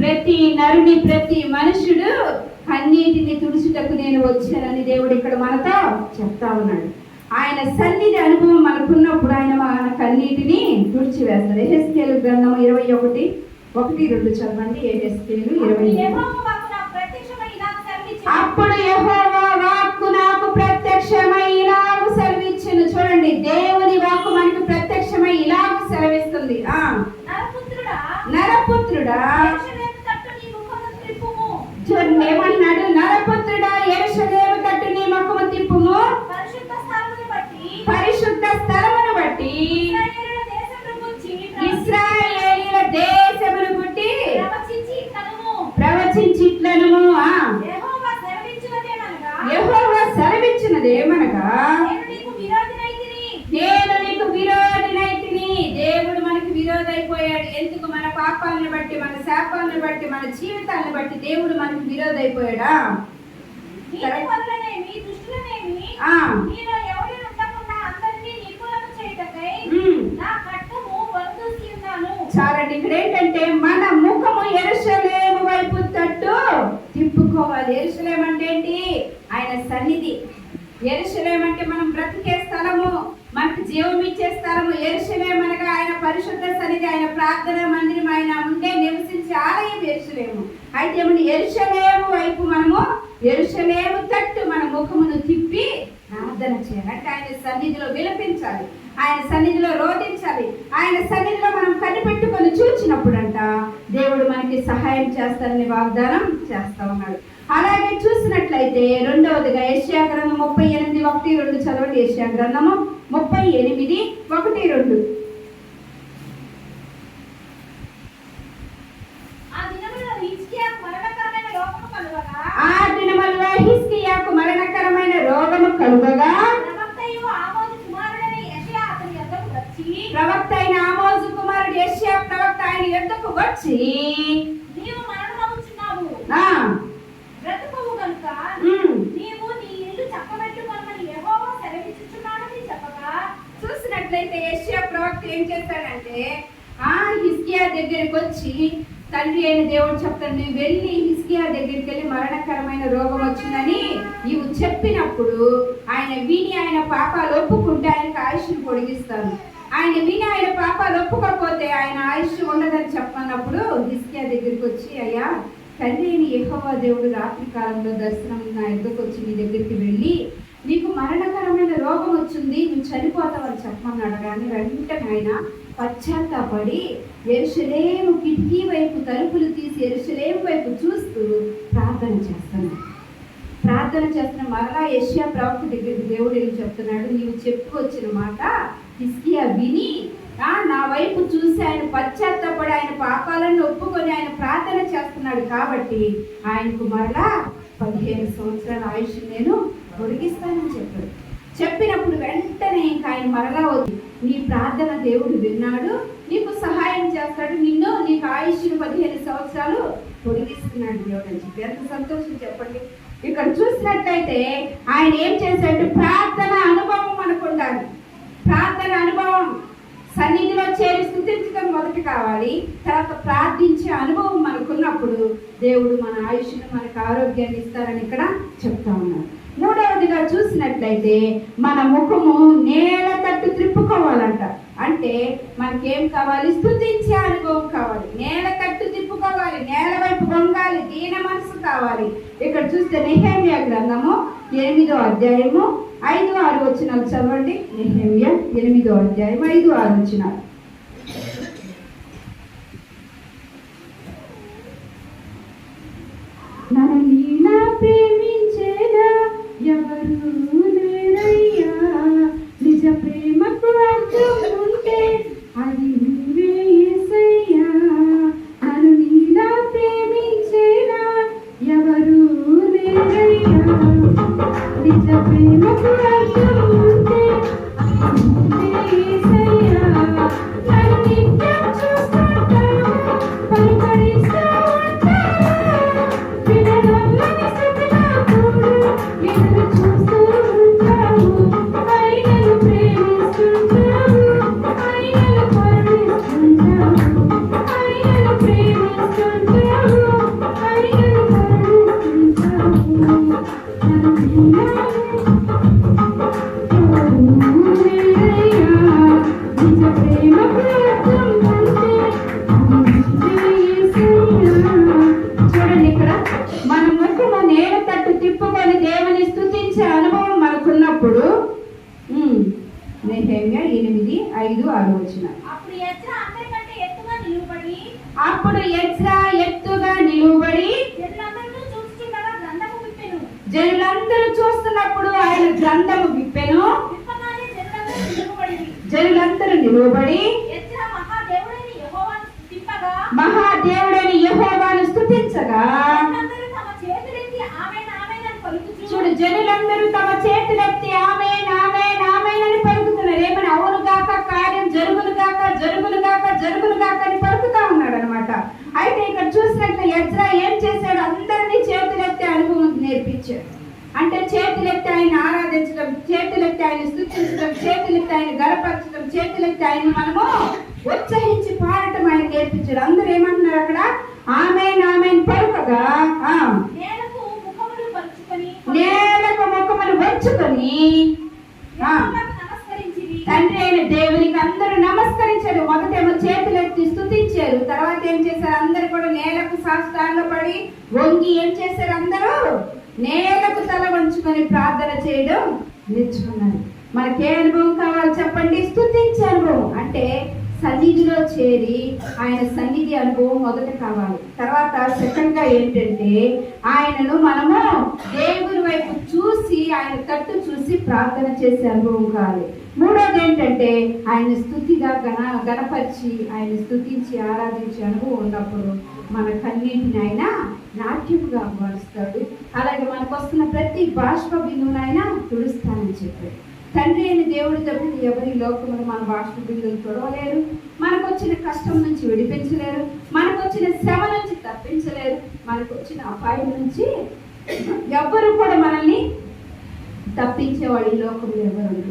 ప్రతి నరుని ప్రతి మనుషుడు కన్నీటిని తుడుచుటకు నేను వచ్చానని దేవుడు ఇక్కడ మనతో చెప్తా ఉన్నాడు. ఆయన సన్నిధి అనుభవం మనకున్నప్పుడు ఆయన మన కన్నీటిని తుడిచివేస్తాడు. యెహెజ్కేలు గ్రంథం 21:1-2 చదవండి. యెహెజ్కేలు 20. అప్పుడు యెహోవా వాక్కు నాకు ప్రత్యక్షమై ఇలాగు సెలవిచ్చెను. చూడండి, దేవుని వాక్కు మనకు ప్రత్యక్షమై ఇలాగు సెలవిస్తుంది. నరపుత్రుడా చూడండి ఏమన్నాడు, నరపుత్రుడా యెరూషలేము తట్టు నీ ముఖము తిప్పుము, పరిశుద్ధ స్థలమును బట్టి ఇశ్రాయేలీయుల దేశమును బట్టి ప్రవచించిట్లను. యెహోవా సెలవిచ్చినదేమనగా నేను నీకు విరోధినైతిని. దేవుడు మనకి విరోధైపోయాడు. ఎందుకు? మన పాపాలను బట్టి, మన శాపాలను బట్టి, మన జీవితాలను బట్టి దేవుడు మనకి విరోధైపోయాడా? చాలండి. ఇక్కడ ఏంటంటే మన ముఖము యెరూషలేము వైపు తట్టు తిప్పుకోవాలి. యెరూషలేము అంటే ఏంటి? ఆయన సన్నిధి. యెరూషలేము అంటే మనం బ్రతికే స్థలము, మనకు జీవం ఇచ్చే స్థలము. యెరూషలేము అనగా ఆయన పరిశుద్ధ సన్నిధి, ఆయన ప్రార్థన మందిరం, ఆయన ఉండే నివసించే ఆలయం యెరూషలేము. అయితే యెరూషలేము వైపు మనము, యెరూషలేము తట్టు మన ముఖమును తిప్పి ప్రార్థన చేయాలి. అంటే ఆయన సన్నిధిలో విలపించాలి, ఆయన సన్నిధిలో రోధించాలి. ఆయన సన్నిధిలో మనం కనిపెట్టుకొని చూచినప్పుడంట దేవుడు మనకి సహాయం చేస్తారని వాగ్దానం చేస్తా ఉన్నాడు. అలాగే చూసినట్లయితే రెండవదిగా యెషయా గ్రంథం 38:1-2 చదవండి. యెషయా గ్రంథము 38:1-2. ఆ దినములలో హిజ్కియాకు మరణకరమైన రోగము కలుగగా ప్రవక్త అయిన ఆమోజు కుమారుడు యెషయా ప్రవక్త ఆయన యొద్దకు వచ్చి, నీవు మరణమవుచున్నావు, బ్రతుకవు గనుక నీవు నీ ఇల్లు చక్కబెట్టుకొనమని యెహోవా సెలవిచ్చుచున్నాడని చెప్పగా, చూసినట్లయితే యెషయా ప్రవక్త ఏం చేస్తాడంటే హిజ్కియా దగ్గరికి వచ్చి, తండ్రి అయిన దేవుడు చెప్తాడు, నువ్వు వెళ్ళి హిజ్కియా దగ్గరికి వెళ్ళి మరణకరమైన రోగం వచ్చిందని నీవు చెప్పినప్పుడు ఆయన విని ఆయన పాపాలు ఒప్పుకుంటే ఆయనకు ఆయుష్ను పొడిగిస్తాను. ఆయన విని ఆయన పాపాలు ఒప్పుకోకపోతే ఆయన ఆయుష్ ఉండదని చెప్పన్నప్పుడు హిజ్కియా దగ్గరికి వచ్చి, అయ్యా తండ్రి అయిన యెహోవా దేవుడు రాత్రి కాలంలో దర్శనం నా ఎదురుకు వచ్చి నీ దగ్గరికి వెళ్ళి నీకు మరణకరమైన రోగం వచ్చింది, నువ్వు చనిపోతావని చెప్పమన్నాడు. కానీ వెంటనే ఆయన పశ్చాత్తాపడి యెరూషలేము కిటికీ వైపు తలుపులు తీసి యెరూషలేము వైపు చూస్తూ ప్రార్థన చేస్తున్నాడు. మరలా యెషయా ప్రవక్త దగ్గరికి దేవుడు ఏం చెప్తున్నాడు, నీవు చెప్పుకొచ్చిన మాట హిజ్కియా విని నా వైపు చూసి ఆయన పశ్చాత్తాపడి ఆయన పాపాలను ఒప్పుకొని ఆయన ప్రార్థన చేస్తున్నాడు కాబట్టి ఆయనకు మరలా 15 సంవత్సరాల ఆయుష్ నేను పొడిగిస్తానని చెప్పాడు. చెప్పినప్పుడు వెంటనే ఇంకా ఆయన మరలా వచ్చి, నీ ప్రార్థన దేవుడు విన్నాడు, నీకు సహాయం చేస్తాడు, నీకు ఆయుష్ను 15 సంవత్సరాలు పొడిగిస్తున్నాడు దేవుడు అని చెప్పి ఎంత సంతోషం చెప్పండి. ఇక్కడ చూసినట్లయితే ఆయన ఏం చేశాడు, ప్రార్థన అనుభవం మనకు ఉండాలి. ప్రార్థన అనుభవం, సన్నిధిలో చేరి స్తుతించడం మొదటి కావాలి. తర్వాత ప్రార్థించే అనుభవం మనకున్నప్పుడు దేవుడు మన ఆయుష్ను, మనకు ఆరోగ్యాన్ని ఇస్తారని ఇక్కడ చెప్తా ఉన్నారు. మూడవదిగా చూసినట్లయితే మన ముఖము నేల తట్టు త్రిప్పుకోవాలంట. అంటే మనకేం కావాలి, స్తుతించే అనుభవం కావాలి. నేల తట్టు తిప్పుకోవాలి, నేల వైపు వంగాలి, దీన మనసు కావాలి. ఇక్కడ చూస్తే నెహెమ్యా గ్రంథము 8వ అధ్యాయము 5-6 వచనాలు చదవండి. నెహెమ్యా 8వ అధ్యాయం 5-6 వచనాలు. నన్ను నీలా ప్రేమించేదా ఎవరు లేరయ్యా, నిజ ప్రేమకు అర్థం ఉంటే అది నువ్వే యేసయ్యా. నన్ను నీలా ప్రేమించేదా ఎవరు లేరయ్యా, నిజ ప్రేమకు అర్థం ఉంటే అది నువ్వే యేసయ్యా. నన్ను నిత్యం చూస్తుంటావు, పలుకరిస్తూ నెహెమ్యా 8:5-6 వచనాలు. అప్పుడు ఎజ్రా ఎత్తుగా నిలువబడి జనులందరూ చూస్తున్నప్పుడు ఆయన గ్రంథము విప్పెను. జనులందరూ నిలువబడి మహాదేవుడైన యెహోవాను స్తుతించగా, చూడు జనులందరూ తమ చేతులెత్తి ఆమేన్ ఆమేన్ ఆమేన్ అని పలుకుతున్నారు. ఏమని, అవును గాక, కార్యం జరుగును గాక, జరుగును గాక, జరుగును గాక అని పలుకుతా ఉన్నాడు అనమాట. అయితే ఇక్కడ చూసినట్లు ఎజ్రా ఏం చేశాడు, అందరినీ చేతులెత్తి అనుభవం నేర్పించాడు. అంటే చేతులెత్తి ఆయన ఆరాధించడం, చేతులెత్తి ఆయన స్తుతించడం, చేతులెత్తి ఆయన గణపరచడం, చేతులెత్తి ఆయన మనము ఉత్సహించి పాడటం ఆయన నేర్పించాడు. అందరూ ఏమంటున్నారు అక్కడ, ఆమేన్ ఆమేన్ పలుకగా నేలకు ముఖములు వంచుకొని తండ్రి అయిన దేవునికి అందరూ నమస్కరించారు. మొదటేమో చేతులెత్తి స్తుతించారు, తర్వాత ఏం చేశారు, అందరూ కూడా నేలకు సాష్టాంగపడి వంగి ఏం చేశారు, అందరూ నేలకు తల వంచుకొని ప్రార్థన చేయడం నేర్చుకున్నారు. మనకే అనుభవం కావాలి చెప్పండి, స్తుతించే అనుభవం. అంటే సన్నిధిలో చేరి ఆయన సన్నిధి అనుభవం మొదట కావాలి. తర్వాత సెకండ్ గా ఏంటంటే ఆయనను మనము దేవుని వైపు చూసి, ఆయన తట్టు చూసి ప్రార్థన చేసే అనుభవం కావాలి. మూడోది ఏంటంటే ఆయన స్తుతిగా గణపరిచి ఆయన స్తుతించి ఆరాధించే అనుభవం ఉన్నప్పుడు మన కన్నీటిని ఆయన నాట్యముగా మారుస్తాడు. అలాగే మనకు వస్తున్న ప్రతి బాష్ప బిందువును ఆయన తుడుస్తానని చెప్పాడు. తండ్రి అయిన దేవుడు తప్పితే ఎవరి లోకములు మన బాష్ప బిందువులు తొడవలేరు, మనకు వచ్చిన కష్టం నుంచి విడిపించలేరు, మనకు వచ్చిన శ్రమ నుంచి తప్పించలేరు, మనకు వచ్చిన అపాయం నుంచి ఎవ్వరు కూడా మనల్ని తప్పించేవాడు ఈ లోకంలో ఎవరు.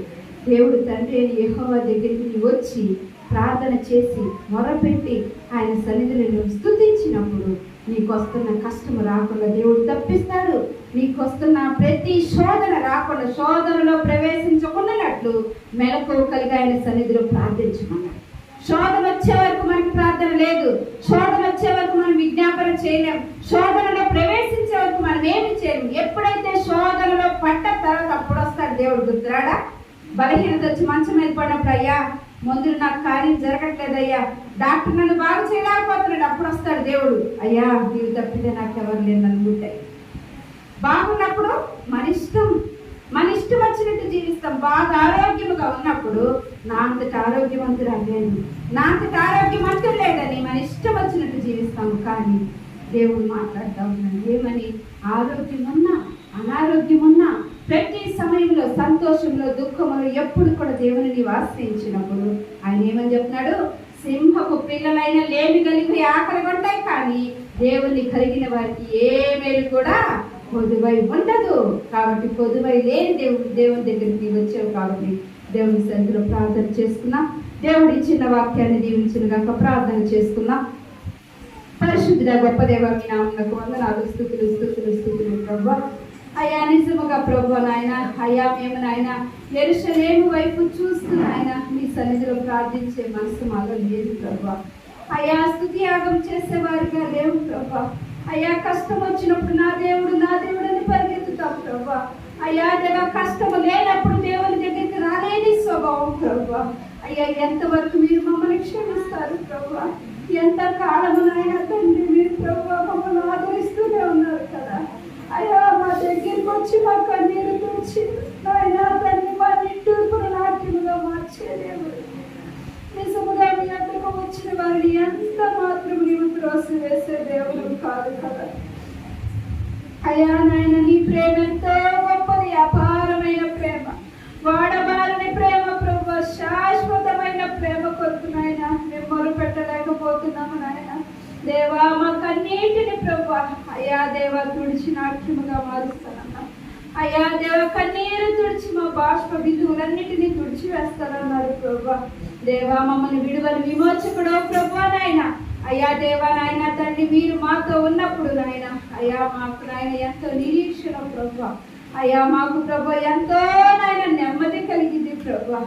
దేవుడు తండ్రి అయిన యెహోవా దగ్గరికి వచ్చి ప్రార్థన చేసి మొరపెట్టి ఆయన సన్నిధిలో స్తుతించినప్పుడు నీకు వస్తున్న కష్టము రాకుండా దేవుడు తప్పిస్తాడు. నీకు వస్తున్న ప్రతి శోధన రాకుండా, శోధనలో ప్రవేశించకుండానట్లు మెలకువ కలిగి ఆయన సన్నిధిలో ప్రార్థించమన్నాడు. శోధన వచ్చే వరకు మనకి ప్రార్థన లేదు, శోధన వచ్చే వరకు మనం విజ్ఞాపన చేయలేం, శోధనలో ప్రవేశించే వరకు మనం ఏమి చేయలేం. ఎప్పుడైతే శోధనలో పడ్డ తర్వాత అప్పుడు వస్తాడు దేవుడు. గుర్తురాడా, బలహీనత వచ్చి మంచం మీద పడినప్పుడు, అయ్యా ముందు నాకు కార్యం జరగట్లేదయ్యా, డాక్టర్ నన్ను బాగా చేయలేకపోతున్నాడు, అప్పుడు వస్తాడు దేవుడు. అయ్యా నీవు తప్పితే నాకు ఎవరు లేదు అనుకుంటాయి. బాగున్నప్పుడు మన ఇష్టం వచ్చినట్టు జీవిస్తాం. బాగా ఆరోగ్యముగా ఉన్నప్పుడు నా అంతటి ఆరోగ్యవంతుడు లేను, నా అంతటి ఆరోగ్యవంతుడు లేదని మన ఇష్టం వచ్చినట్టు జీవిస్తాము. కానీ దేవుడు మాట్లాడుతూ ఉన్నాడు ఏమని, ఆరోగ్యం ఉన్నా అనారోగ్యం ఉన్నా ప్రతి సమయంలో సంతోషంలో దుఃఖంలో ఎప్పుడు కూడా దేవుని నీవు ఆశ్రయించినప్పుడు ఆయన ఏమని చెప్తున్నాడు, సింహపు పిల్లలైన లేమి కలిగి ఆకలి కొంటాయి కానీ దేవుని కలిగిన వారికి ఏ మేలు కూడా పొదువై ఉండదు. కాబట్టి పొదువై లేని దేవుని దగ్గరికి వచ్చావు. కాబట్టి దేవుని సన్నిధిలో ప్రార్థన చేసుకున్నా. దేవుడు ఇచ్చిన వాక్యాన్ని దీవించినగాక ప్రార్థన చేసుకున్నా. పరిశుద్ధుడ గొప్ప దేవ, మీ నామమునకు వందనాలు, స్తుతులు ప్రభువా. అయ్యా నిజముగా ప్రభువా నాయన, అయ్యా మేము నాయన యెరూషలేము వైపు చూస్తూ నాయన మీ సన్నిధిలో ప్రార్థించే మనసు మాలో లేదు ప్రభువా. అయ్యా స్తుతి యాగం చేసేవారుగా లేవు ప్రభువా. అయ్యా కష్టం వచ్చినప్పుడు నా దేవుడు అని పరిగెత్తుతాం ప్రభువా. అయ్యా దేవా కష్టం లేనప్పుడు దేవుని దగ్గరికి రాలేని స్వభావం ప్రభువా. అయ్యా ఎంతవరకు మీరు మమ్మల్ని క్షమిస్తారు ప్రభువా? ఎంత కాలమునైనా తండ్రి మీరు ప్రభువా మమ్మల్ని ఆదరిస్తూనే ఉన్నారు కదా. అయ్యా మా దగ్గరికి వచ్చి మా కన్నీరు తుడిచి నాయన తండ్రి మా నిట్టూర్పును నాట్యముగా మార్చేదేవుడు. నిజముగా మీ అంతకు వచ్చిన వారిని ఎంత మాత్రం నీవు త్రోసివేసే దేవుడు కాదు కదా. అయ్యా నాయన నీ ప్రేమ ఎంతో గొప్పది, అపారమైన ప్రేమ, వాడబారని ప్రేమ ప్రభు, శాశ్వతమైన ప్రేమ కొరకు నాయన మేము మొరుపెట్టలేకపోతున్నాము నాయన. దేవా మా కన్నీటిని ప్రభు అయ్యా దేవా తుడిచి నాట్యముగా మారుస్తానన్నా. అయ్యా దేవ కన్నీరు తుడిచి మా బాష్ప బిందువులన్నిటినీ తుడిచి వేస్తానన్నారు ప్రభు. దేవా మమ్మల్ని విడువని విమోచకుడు ప్రభు నాయన. అయ్యా దేవా నాయన తండ్రి మీరు మాతో ఉన్నప్పుడు నాయన అయ్యా మాకు నాయన ఎంతో నిరీక్షణ ప్రభు. అయ్యా మాకు ప్రభు ఎంతో నాయన నెమ్మది కలిగింది ప్రభు.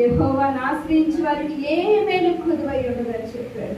యెహోవాను ఆశ్రయించి వారికి ఏ మేలు కుదువై ఉండదని చెప్పారు.